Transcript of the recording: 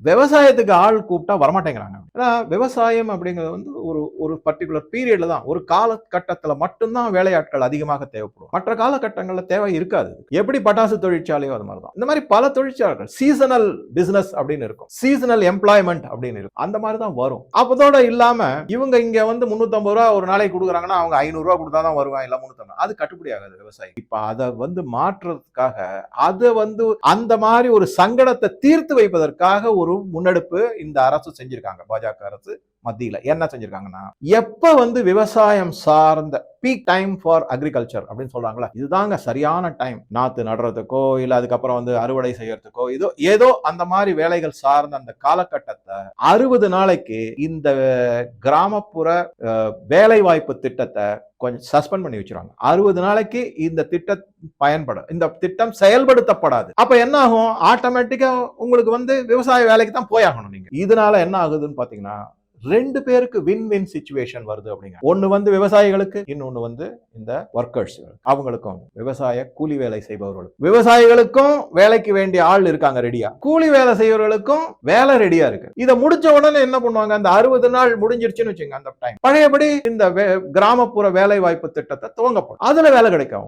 விவசாயத்துக்கு ஆள் கூப்பிட்டா வரமாட்டேங்கிறாங்க. ஏன்னா விவசாயம் அப்படிங்கிறது வந்து ஒரு ஒரு பர்டிகுலர் பீரியட்ல தான், ஒரு காலகட்டத்துல மட்டும்தான் வேலையாட்கள் அதிகமாக தேவைப்படும். மற்ற காலகட்டங்கள்ல தேவை இருக்காது. எப்படி பட்டாசு தொழிற்சாலையோ அது மாதிரிதான். இந்த மாதிரி பல தொழிற்சாலைகள் சீசனல் பிசினஸ் அப்படின்னு இருக்கும், சீசனல் எம்ப்ளாய்மெண்ட் அப்படின்னு இருக்கும். அந்த மாதிரி தான் வரும். அப்பதோட இல்லாம இவங்க இங்க வந்து 350 ரூபா ஒரு நாளைக்கு கொடுக்குறாங்கன்னா அவங்க 500 ரூபா கொடுத்தாதான் வருவாங்க, இல்ல 350. அது கட்டுப்படி ஆகாது விவசாயி. இப்ப அதை வந்து மாற்றுறதுக்காக, அதை வந்து அந்த மாதிரி ஒரு சங்கடத்தை தீர்த்து வைப்பதற்காக ஒரு முன்னெடுப்பு இந்த அரசு செஞ்சிருக்காங்க. பாஜக அரசு மத்தியில என்ன செஞ்சிருக்காங்கன்னா, எப்ப வந்து விவசாயம் சார்ந்த பீக் டைம் ஃபார் அக்ரிகல்ச்சர் அப்படின்னு சொல்றாங்களா, இதுதாங்க சரியான டைம் நாத்து நடுறதுக்கோ இல்ல அதுக்கப்புறம் வந்து அறுவடை செய்யறதுக்கோ ஏதோ அந்த மாதிரி வேலைகள் சார்ந்த அந்த காலகட்டத்தை 60 நாளைக்கு இந்த கிராமப்புற வேலை வாய்ப்பு திட்டத்தை கொஞ்சம் சஸ்பெண்ட் பண்ணி வச்சிருவாங்க. 60 நாளைக்கு இந்த திட்டம் பயன்படும், இந்த திட்டம் செயல்படுத்தப்படாது. அப்ப என்ன ஆகும், ஆட்டோமேட்டிக்கா உங்களுக்கு வந்து விவசாய வேலைக்கு தான் போயாகணும் நீங்க. இதனால என்ன ஆகுதுன்னு பாத்தீங்கன்னா, 2 பேருக்கு வின் வின் சிச்சுவேஷன் வருது அப்படிங்க. ஒன்னு வந்து விவசாயிகளுக்கு, இன்னொன்னு வந்து இந்த ஒர்க்கர்ஸ் அவங்களுக்கும், விவசாய கூலி வேலை செய்பவர்களுக்கும். விவசாயிகளுக்கும் வேலைக்கு வேண்டிய ஆள் இருக்காங்க ரெடியா, கூலி வேலை செய்யறவர்களுக்கும் வேலை ரெடியா இருக்கு. இதை முடிச்ச உடனே என்ன பண்ணுவாங்க, அந்த 60 நாள் முடிஞ்சிருச்சுன்னு வச்சுங்க, அந்த டைம் பழையபடி இந்த கிராமப்புற வேலை வாய்ப்பு திட்டத்தை துவங்கப்படும். அதுல வேலை கிடைக்கும்.